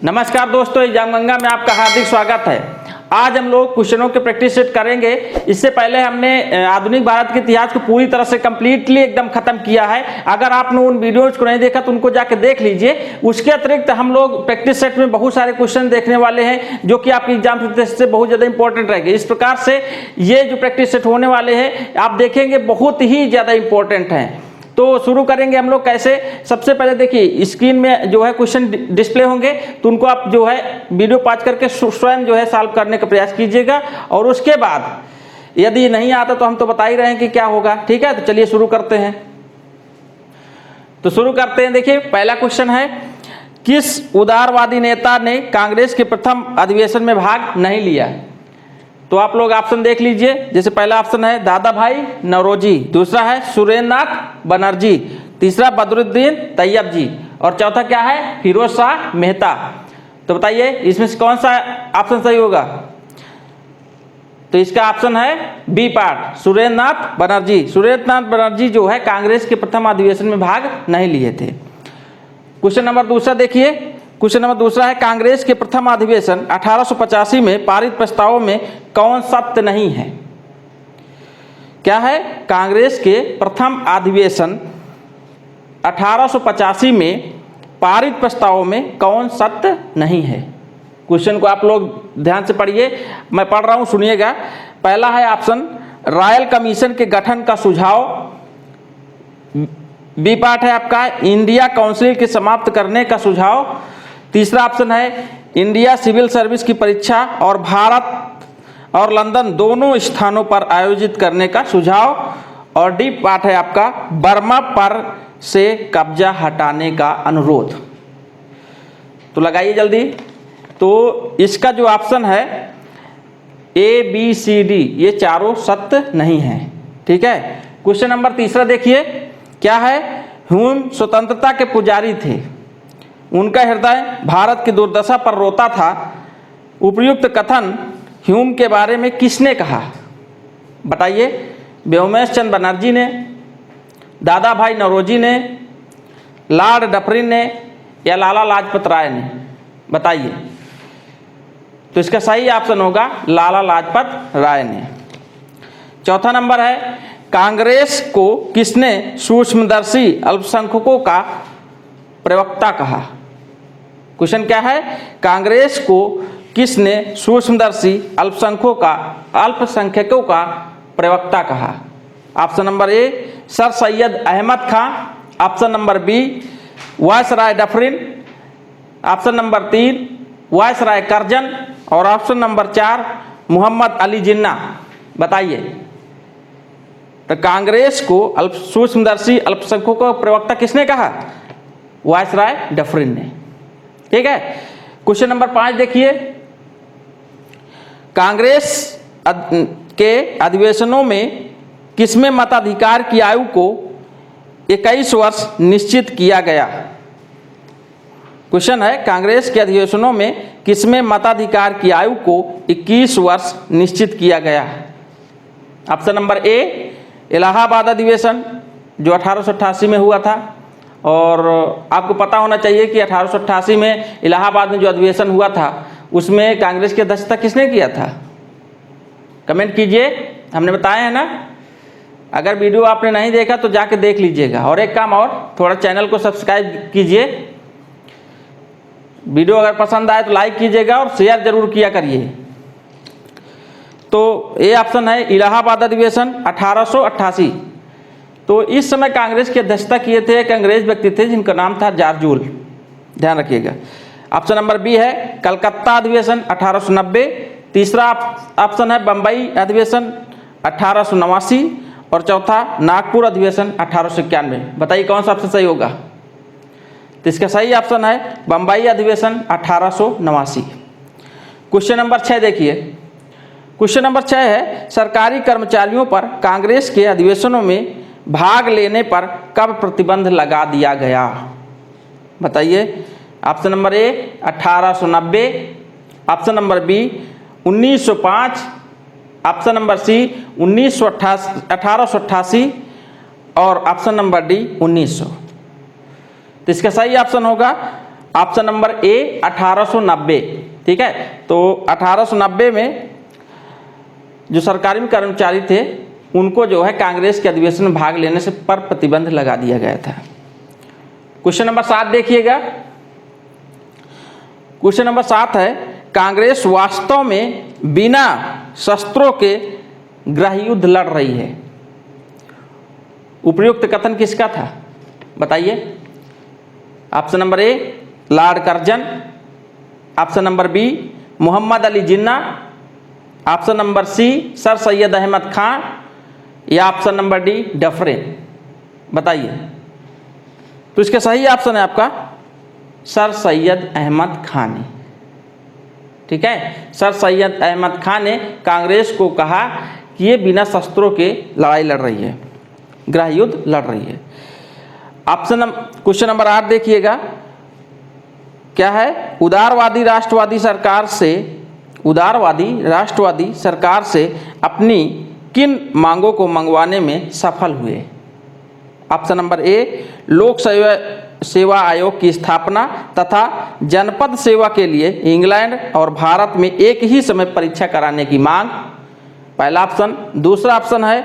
नमस्कार दोस्तों, एग्जाम गंगा में आपका हार्दिक स्वागत है। आज हम लोग क्वेश्चनों के प्रैक्टिस सेट करेंगे। इससे पहले हमने आधुनिक भारत के इतिहास को पूरी तरह से कंप्लीटली एकदम खत्म किया है। अगर आपने उन वीडियोज को नहीं देखा तो उनको जाके देख लीजिए। उसके अतिरिक्त हम लोग प्रैक्टिस सेट में बहुत सारे क्वेश्चन देखने वाले हैं जो कि आपकी एग्जाम से बहुत ज़्यादा इंपॉर्टेंट रहेंगे। इस प्रकार से ये जो प्रैक्टिस सेट होने वाले हैं आप देखेंगे बहुत ही ज़्यादा इंपॉर्टेंट हैं। तो शुरू करेंगे हम लोग कैसे। सबसे पहले देखिए स्क्रीन में जो है क्वेश्चन डिस्प्ले होंगे तो उनको आप जो है वीडियो पॉज करके स्वयं जो है सॉल्व करने का प्रयास कीजिएगा। और उसके बाद यदि नहीं आता तो हम तो बता ही रहे हैं कि क्या होगा। ठीक है, तो चलिए शुरू करते हैं। तो शुरू करते हैं। देखिए पहला क्वेश्चन है, किस उदारवादी नेता ने कांग्रेस के प्रथम अधिवेशन में भाग नहीं लिया। तो आप लोग ऑप्शन देख लीजिए। जैसे पहला ऑप्शन है दादा भाई नौरोजी, दूसरा है सुरेंद्रनाथ बनर्जी, तीसरा बदरुद्दीन तैयब जी और चौथा क्या है फिरोज शाह मेहता। तो बताइए इसमें से कौन सा ऑप्शन सही होगा। तो इसका ऑप्शन है बी पार्ट, सुरेंद्रनाथ बनर्जी। सुरेंद्रनाथ बनर्जी जो है कांग्रेस के प्रथम अधिवेशन में भाग नहीं लिए थे। क्वेश्चन नंबर दूसरा देखिए। क्वेश्चन नंबर दूसरा है, कांग्रेस के प्रथम अधिवेशन 1885 में पारित प्रस्तावों में कौन सत्य नहीं है। क्या है, कांग्रेस के प्रथम अधिवेशन 1885 में पारित प्रस्तावों में कौन सत्य नहीं है। क्वेश्चन को आप लोग ध्यान से पढ़िए, मैं पढ़ रहा हूं, सुनिएगा। पहला है ऑप्शन रॉयल कमीशन के गठन का सुझाव, बी पार्ट है आपका इंडिया काउंसिल के समाप्त करने का सुझाव, तीसरा ऑप्शन है इंडिया सिविल सर्विस की परीक्षा और भारत और लंदन दोनों स्थानों पर आयोजित करने का सुझाव, और डी पार्ट है आपका बर्मा पर से कब्जा हटाने का अनुरोध। तो लगाइए जल्दी। तो इसका जो ऑप्शन है ए बी सी डी ये चारों सत्य नहीं है। ठीक है। क्वेश्चन नंबर तीसरा देखिए क्या है, ह्यूम स्वतंत्रता के पुजारी थे, उनका हृदय भारत की दुर्दशा पर रोता था। उपयुक्त कथन ह्यूम के बारे में किसने कहा। बताइए, व्योमेश चंद्र बनर्जी ने, दादा भाई नौरोजी ने, लॉर्ड डफरिन ने या लाला लाजपत राय ने। बताइए। तो इसका सही ऑप्शन होगा लाला लाजपत राय ने। चौथा नंबर है, कांग्रेस को किसने सूक्ष्मदर्शी अल्पसंख्यकों का प्रवक्ता कहा। क्वेश्चन क्या है, कांग्रेस को किसने सूक्ष्मदर्शी अल्पसंख्यकों का प्रवक्ता कहा। Option number A sir Syed Ahmad Khan, option number B viceroy Dufferin, option number 3 viceroy Curzon और ऑप्शन नंबर 4 मोहम्मद अली जिन्ना। बताइए। तो कांग्रेस को सूक्ष्मदर्शी अल्पसंख्यकों का प्रवक्ता किसने कहा, वायसराय डफरिन ने। ठीक है। क्वेश्चन नंबर 5 देखिए, कांग्रेस के अधिवेशनों में किसमें मताधिकार की आयु को 21 वर्ष निश्चित किया गया। क्वेश्चन है, कांग्रेस के अधिवेशनों में किसमें मताधिकार की आयु को 21 वर्ष निश्चित किया गया। ऑप्शन नंबर ए इलाहाबाद अधिवेशन जो 1888 में हुआ था, और आपको पता होना चाहिए कि 1888 में इलाहाबाद में जो अधिवेशन हुआ था उसमें कांग्रेस की अध्यक्षता किसने किया था। कमेंट कीजिए, हमने बताया है ना। अगर वीडियो आपने नहीं देखा तो जाके देख लीजिएगा। और एक काम और, थोड़ा चैनल को सब्सक्राइब कीजिए। वीडियो अगर पसंद आए तो लाइक कीजिएगा और शेयर जरूर किया करिए। तो ये ऑप्शन है इलाहाबाद अधिवेशन 1888। तो इस समय कांग्रेस की अध्यक्षता किए थे एक अंग्रेज व्यक्ति थे जिनका नाम था जारजूल, ध्यान रखिएगा। ऑप्शन नंबर बी है कलकत्ता अधिवेशन 1890, तीसरा ऑप्शन है बम्बई अधिवेशन 1889 और चौथा नागपुर अधिवेशन 1891। बताइए कौन सा ऑप्शन सही होगा। तो इसका सही ऑप्शन है बम्बई अधिवेशन 1889। क्वेश्चन नंबर 6 देखिए। क्वेश्चन नंबर 6 है, सरकारी कर्मचारियों पर कांग्रेस के अधिवेशनों में भाग लेने पर कब प्रतिबंध लगा दिया गया। बताइए। Option number A 1890, option number B 1905, option number C 1888 और ऑप्शन नंबर डी 1900। तो इसका सही ऑप्शन होगा ऑप्शन नंबर ए 1890। ठीक है, तो 1890 में जो सरकारी कर्मचारी थे उनको जो है कांग्रेस के अधिवेशन में भाग लेने से पर प्रतिबंध लगा दिया गया था। क्वेश्चन नंबर 7 देखिएगा। क्वेश्चन नंबर 7 है, कांग्रेस वास्तव में बिना शस्त्रों के गृह युद्ध लड़ रही है। उपयुक्त कथन किसका था बताइए। Option number A Lord Curzon, option number B Mohammad Ali Jinnah, option number C sir Syed Ahmad Khan, या ऑप्शन नंबर डी डफरिन। बताइए। तो इसका सही ऑप्शन है आपका सर सैयद अहमद खान। ठीक है, सर सैयद अहमद खान ने कांग्रेस को कहा कि ये बिना शस्त्रों के लड़ाई लड़ रही है, गृह युद्ध लड़ रही है। क्वेश्चन नंबर 8 देखिएगा, क्या है, उदारवादी राष्ट्रवादी सरकार से अपनी किन मांगों को मंगवाने में सफल हुए। ऑप्शन नंबर ए लोक सेवा आयोग की स्थापना तथा जनपद सेवा के लिए इंग्लैंड और भारत में एक ही समय परीक्षा कराने की मांग, पहला ऑप्शन। दूसरा ऑप्शन है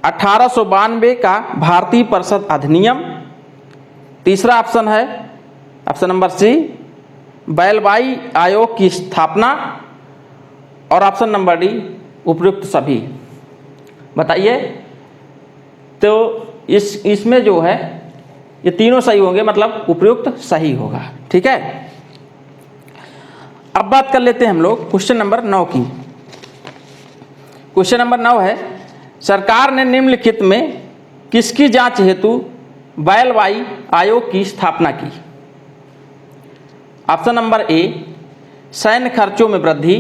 1892 का भारतीय परिषद अधिनियम। तीसरा ऑप्शन है ऑप्शन नंबर सी बैलबाई आयोग की स्थापना, और ऑप्शन नंबर डी उपयुक्त सभी। बताइए। तो इसमें जो है ये तीनों सही होंगे, मतलब उपयुक्त सही होगा। ठीक है, अब बात कर लेते हैं हम लोग क्वेश्चन नंबर 9 की। क्वेश्चन नंबर 9 है, सरकार ने निम्नलिखित में किसकी जांच हेतु बैलबाई आयोग की स्थापना की। ऑप्शन नंबर ए सैन्य खर्चों में वृद्धि,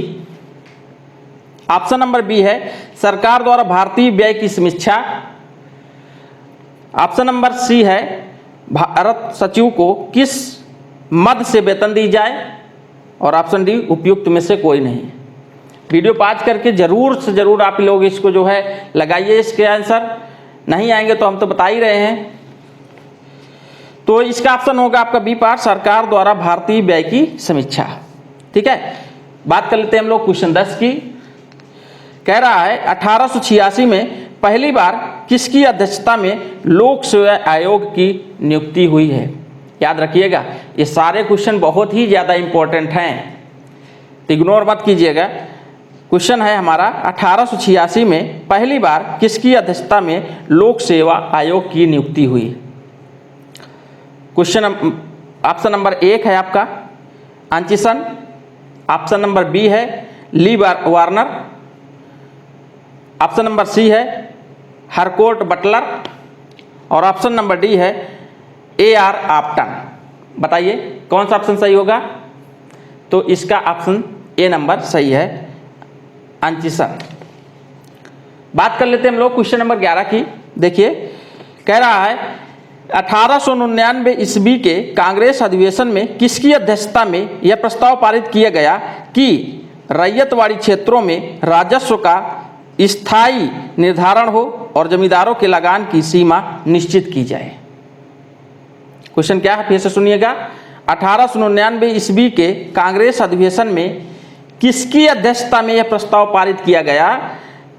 ऑप्शन नंबर बी है सरकार द्वारा भारतीय व्यय की समीक्षा, ऑप्शन नंबर सी है भारत सचिव को किस मद से वेतन दी जाए, और ऑप्शन डी उपयुक्त में से कोई नहीं। वीडियो पॉज करके जरूर से जरूर आप लोग इसको जो है लगाइए, इसके आंसर नहीं आएंगे तो हम तो बता ही रहे हैं। तो इसका ऑप्शन होगा आपका बी पार्ट, सरकार द्वारा भारतीय व्यय की समीक्षा। ठीक है, बात कर लेते हैं हम लोग क्वेश्चन 10 की। कह रहा है 1886 में पहली बार किसकी अध्यक्षता में लोक सेवा आयोग की नियुक्ति हुई है। याद रखिएगा, ये सारे क्वेश्चन बहुत ही ज़्यादा इंपॉर्टेंट हैं, तो इग्नोर मत कीजिएगा। क्वेश्चन है हमारा 1886 में पहली बार किसकी अध्यक्षता में लोक सेवा आयोग की नियुक्ति हुई। क्वेश्चन ऑप्शन नंबर 1 है आपका आंचिसन, ऑप्शन नंबर बी है ली वार्नर, ऑप्शन नंबर सी है हरकोर्ट बटलर, और ऑप्शन नंबर डी है AR आप्टन। बताइए कौन सा ऑप्शन सही होगा। तो इसका ऑप्शन ए नंबर सही है, आंचिसन। बात कर लेते हैं हम लोग क्वेश्चन नंबर 11 की। देखिए, कह रहा है 1899 ईस्वी के कांग्रेस अधिवेशन में किसकी अध्यक्षता में यह प्रस्ताव पारित किया गया कि रैयतवाड़ी क्षेत्रों में राजस्व का स्थायी निर्धारण हो और जमींदारों के लगान की सीमा निश्चित की जाए। क्वेश्चन क्या है फिर से सुनिएगा। 1899 ईस्वी के कांग्रेस अधिवेशन में किसकी अध्यक्षता में यह प्रस्ताव पारित किया गया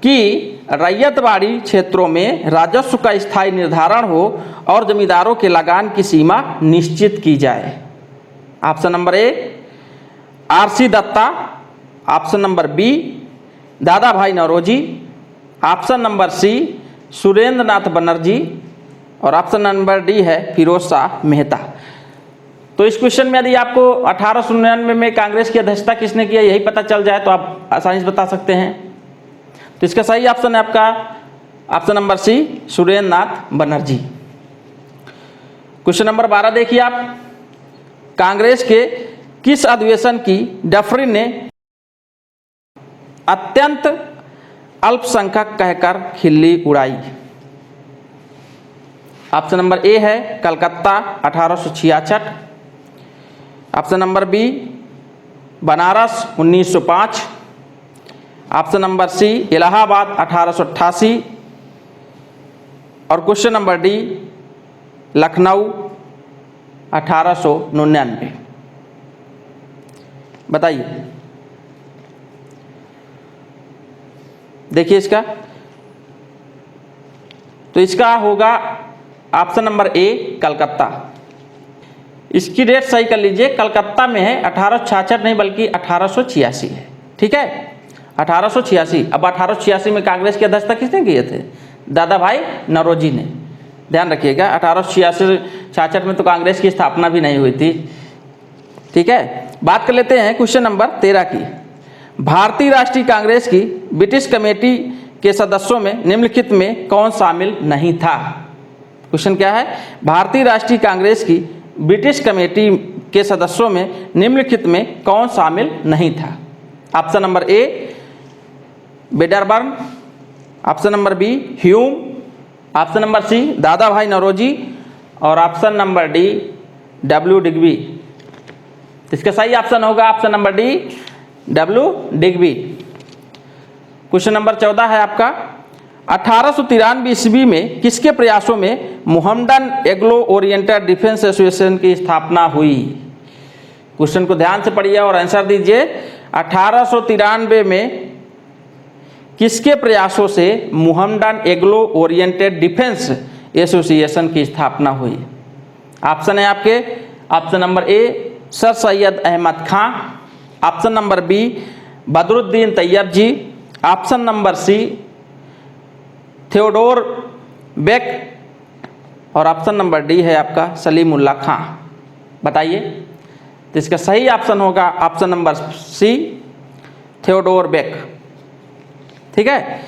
कि रैयतवाड़ी क्षेत्रों में राजस्व का स्थायी निर्धारण हो और जमींदारों के लगान की सीमा निश्चित की जाए। Option number A RC Dutta, option number B Dadabhai Naoroji, option number C Surendra Nath Banerjee, और ऑप्शन नंबर डी है फिरोज शाह मेहता। तो इस क्वेश्चन में यदि आपको 1899 में कांग्रेस की अध्यक्षता किसने किया यही पता चल जाए तो आप आसानी से बता सकते हैं। तो इसका सही ऑप्शन है आपका option number C Surendra Nath Banerjee. Question number 12 देखिए आप, कांग्रेस के किस अधिवेशन की डफरिन ने अत्यंत अल्पसंख्यक कहकर खिल्ली उड़ाई। ऑप्शन नंबर ए है Calcutta 1866, option number B Banaras 1905, option number C Allahabad 1888, और क्वेश्चन नंबर डी लखनऊ 1899। बताइए। देखिए इसका, तो इसका होगा ऑप्शन नंबर ए कलकत्ता। इसकी डेट सही कर लीजिए, कलकत्ता में है, 1866 नहीं बल्कि 1886 है। ठीक है, 1886। अब 1886 में कांग्रेस की अध्यक्षता किसने किए थे? दादा भाई नौरोजी ने। ध्यान रखिएगा, 1866 में तो कांग्रेस की स्थापना भी नहीं हुई थी। ठीक है, बात कर लेते हैं क्वेश्चन नंबर 13 की। भारतीय राष्ट्रीय कांग्रेस की ब्रिटिश कमेटी के सदस्यों में निम्नलिखित में कौन शामिल नहीं था? क्वेश्चन क्या है? भारतीय राष्ट्रीय कांग्रेस की ब्रिटिश कमेटी के सदस्यों में निम्नलिखित में कौन शामिल नहीं था? Option number A Wedderburn, option number B Hume, option number C Dadabhai Naoroji और option number D W Digby. इसका सही ऑप्शन होगा option number D W Digby. Question number 14 है आपका, 1893 ईस्वी में किसके प्रयासों में Mohammedan Anglo oriented defence association की स्थापना हुई? क्वेश्चन को ध्यान से पढ़िए और आंसर दीजिए। 1893 में किसके प्रयासों से Mohammedan Anglo oriented defence association की स्थापना हुई? ऑप्शन है आपके, option number A sir Syed Ahmad Khan, option number B Badruddin Tyabji, option number C Theodore Beck और ऑप्शन नंबर डी है आपका सलीमुल्लाह खां। बताइए, तो इसका सही ऑप्शन होगा option number C Theodore Beck. ठीक है,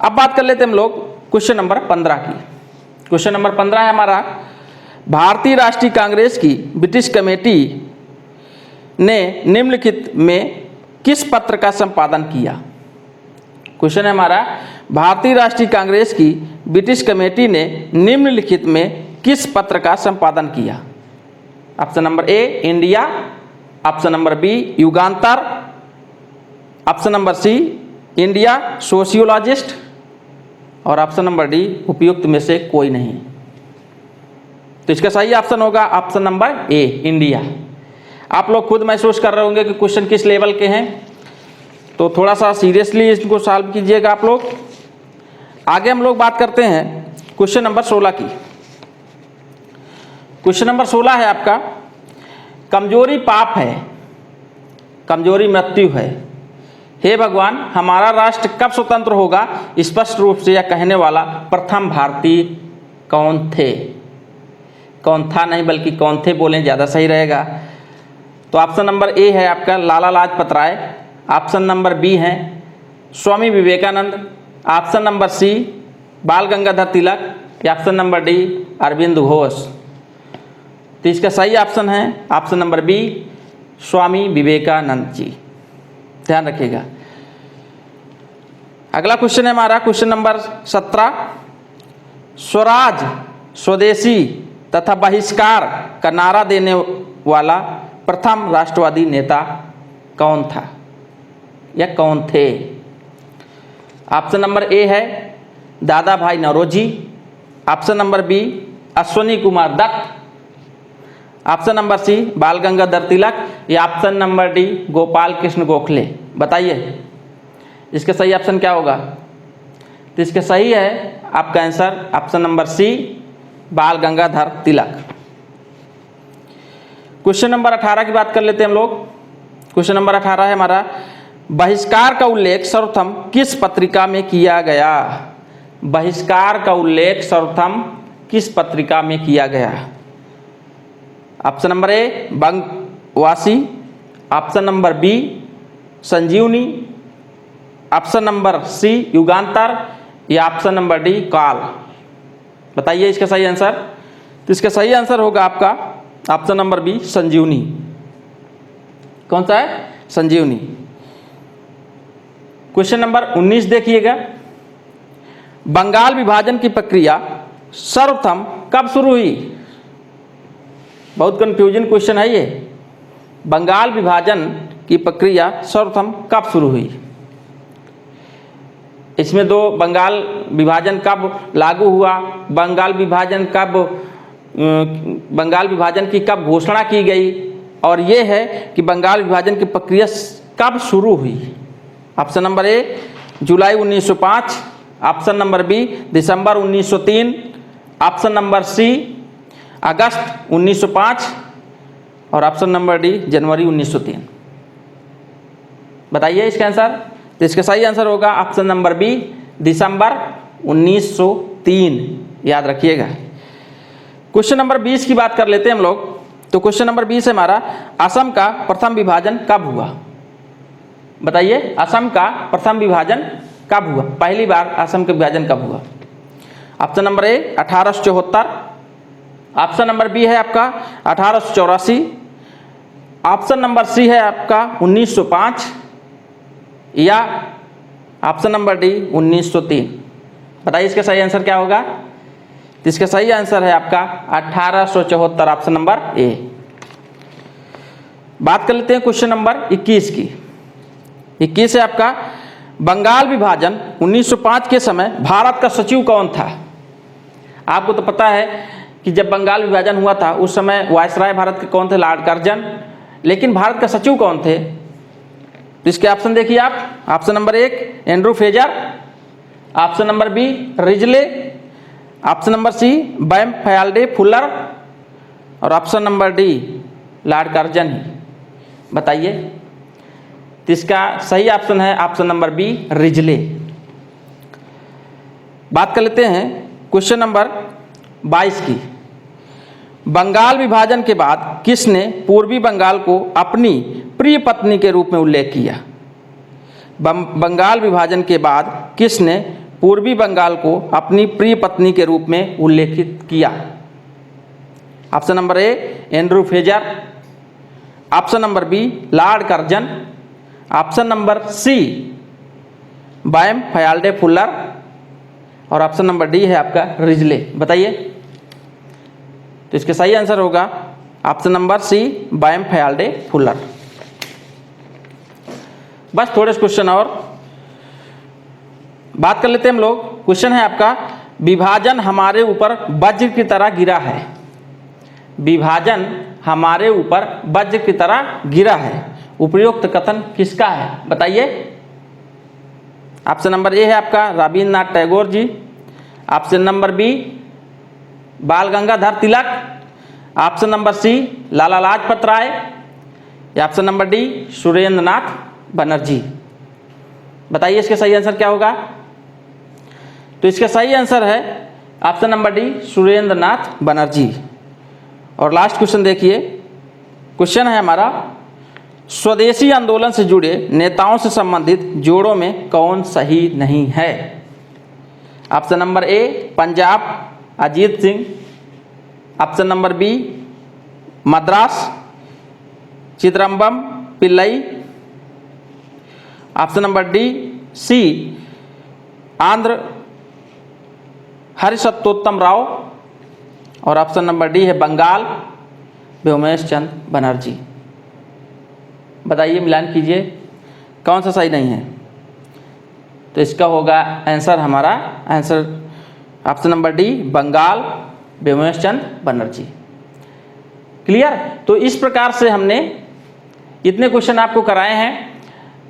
अब बात कर लेते हैं हम लोग क्वेश्चन नंबर 15 की। क्वेश्चन नंबर 15 है हमारा, भारतीय राष्ट्रीय कांग्रेस की ब्रिटिश कमेटी ने निम्नलिखित में किस पत्र का संपादन किया? क्वेश्चन है हमारा, भारतीय राष्ट्रीय कांग्रेस की ब्रिटिश कमेटी ने निम्नलिखित में किस पत्र का संपादन किया? Option number A India, option number B Yugantar, option number C India sociologist और ऑप्शन नंबर डी उपयुक्त में से कोई नहीं। तो इसका सही ऑप्शन होगा ऑप्शन नंबर ए इंडिया। आप लोग खुद महसूस कर रहे होंगे कि क्वेश्चन किस लेवल के हैं, तो थोड़ा सा सीरियसली इसको सॉल्व कीजिएगा आप लोग। आगे हम लोग बात करते हैं क्वेश्चन नंबर 16 की। क्वेश्चन नंबर 16 है आपका, कमजोरी पाप है, कमजोरी मृत्यु है। हे भगवान, हमारा राष्ट्र कब स्वतंत्र होगा? स्पष्ट रूप से यह कहने वाला प्रथम भारतीय कौन थे? कौन था नहीं बल्कि कौन थे बोलें ज़्यादा सही रहेगा। तो ऑप्शन नंबर ए है आपका Lala Lajpat Rai, option number B है Swami Vivekananda, option number C Bal Gangadhar Tilak या option number D Aurobindo Ghosh. तो इसका सही ऑप्शन है option number B Swami Vivekananda ji. ध्यान रखिएगा। अगला क्वेश्चन है हमारा क्वेश्चन नंबर 17, स्वराज स्वदेशी तथा बहिष्कार का नारा देने वाला प्रथम राष्ट्रवादी नेता कौन था या कौन थे? ऑप्शन नंबर ए है Dadabhai Naoroji, option number B Ashwini Kumar Dutt, option number C Bal Gangadhar Tilak या option number D Gopal Krishna Gokhale. बताइए इसका सही ऑप्शन क्या होगा? तो इसका सही है आपका answer option number C Bal Gangadhar तिलक। क्वेश्चन नंबर 18 की बात कर लेते हैं हम लोग। क्वेश्चन नंबर 18 है हमारा, बहिष्कार का उल्लेख सर्वप्रथम किस पत्रिका में किया गया? बहिष्कार का उल्लेख सर्वप्रथम किस पत्रिका में किया गया? Option number A Bangabasi, option number B Sanjivani, option number C Yugantar या ऑप्शन नंबर डी काल। बताइए इसका सही आंसर। तो इसका सही आंसर होगा आपका ऑप्शन नंबर बी संजीवनी। कौन सा है? संजीवनी। क्वेश्चन नंबर 19 देखिएगा, बंगाल विभाजन की प्रक्रिया सर्वप्रथम कब शुरू हुई? बहुत कंफ्यूजन क्वेश्चन है ये। बंगाल विभाजन की प्रक्रिया सर्वप्रथम कब शुरू हुई? इसमें दो, बंगाल विभाजन कब लागू हुआ, बंगाल विभाजन की कब घोषणा की गई, और ये है कि बंगाल विभाजन की प्रक्रिया कब शुरू हुई। ऑप्शन नंबर ए जुलाई 1905, ऑप्शन नंबर बी दिसंबर 1903, ऑप्शन नंबर सी अगस्त 1905 और ऑप्शन नंबर डी जनवरी 1903। बताइए इसका आंसर। तो इसका सही आंसर होगा ऑप्शन नंबर बी दिसंबर 1903, याद रखिएगा। क्वेश्चन नंबर 20 की बात कर लेते हैं हम लोग। तो क्वेश्चन नंबर 20 है हमारा, असम का प्रथम विभाजन कब हुआ। बताइए असम का प्रथम विभाजन कब हुआ, पहली बार असम का विभाजन कब हुआ। Option number A 1874, option number B है आपका 1884, ऑप्शन नंबर सी है आपका 1905 या ऑप्शन नंबर डी 1903। बताइए इसका सही आंसर क्या होगा। तो इसका सही आंसर है आपका 1874, ऑप्शन नंबर ए। बात कर लेते हैं क्वेश्चन नंबर 21 की। 21 है आपका, बंगाल विभाजन 1905 के समय भारत का सचिव कौन था। आपको तो पता है कि जब बंगाल विभाजन हुआ था उस समय वायसराय भारत के कौन थे, लॉर्ड कर्जन। लेकिन भारत का सचिव कौन थे। तो इसके ऑप्शन देखिए आप। Option number 1 Andrew Fraser, option number B Risley, option number C Bampfylde Fuller और option number D Lord Curzon ही। बताइए। तो इसका सही ऑप्शन है ऑप्शन नंबर बी रिजले। बात कर लेते हैं क्वेश्चन नंबर 22 की। बंगाल विभाजन के बाद किसने पूर्वी बंगाल को अपनी प्रिय पत्नी के रूप में उल्लेख किया। बंगाल विभाजन के बाद किसने पूर्वी बंगाल को अपनी प्रिय पत्नी के रूप में उल्लेखित किया। Option number A Andrew Fraser, option number B Lord Curzon, option number C Bampfylde Fuller और ऑप्शन नंबर डी है आपका रिजले। बताइए। तो इसका सही आंसर होगा option number C Bampfylde Fuller. बस थोड़े से क्वेश्चन और बात कर लेते हैं हम लोग। क्वेश्चन है आपका, विभाजन हमारे ऊपर वज्र की तरह गिरा है। विभाजन हमारे ऊपर वज्र की तरह गिरा है, उपयुक्त कथन किसका है। बताइए। ऑप्शन नंबर ए है आपका Rabindranath Tagore ji, option number B बाल गंगाधर तिलक, ऑप्शन नंबर सी लाला लाजपत राय या option number D Surendra Nath Banerjee. बताइए इसका सही आंसर क्या होगा। तो इसका सही आंसर है option number D Surendra Nath Banerjee. और लास्ट क्वेश्चन देखिए। क्वेश्चन है हमारा, स्वदेशी आंदोलन से जुड़े नेताओं से संबंधित जोड़ों में कौन सही नहीं है। Option number A Punjab Ajit Singh, option number B Madras Chidambaram Pillai, option number D C Andhra Harisarvottama Rao और ऑप्शन नंबर डी है बंगाल व्योमेश चंद बनर्जी। बताइए, मिलान कीजिए कौन सा सही नहीं है। तो इसका होगा आंसर हमारा answer option number D Bengal Vyomesh Chand Banerjee. Clear. तो इस प्रकार से हमने इतने क्वेश्चन आपको कराए हैं।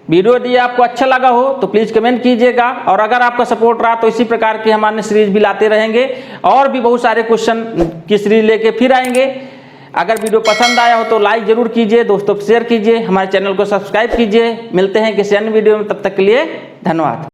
वीडियो यदि आपको अच्छा लगा हो तो प्लीज़ कमेंट कीजिएगा, और अगर आपका सपोर्ट रहा तो इसी प्रकार के हमारे सीरीज भी लाते रहेंगे और भी बहुत सारे क्वेश्चन की सीरीज लेके फिर आएंगे। अगर वीडियो पसंद आया हो तो लाइक जरूर कीजिए, दोस्तों को शेयर कीजिए, हमारे चैनल को सब्सक्राइब कीजिए। मिलते हैं किसी अन्य वीडियो में, तब तक के लिए धन्यवाद।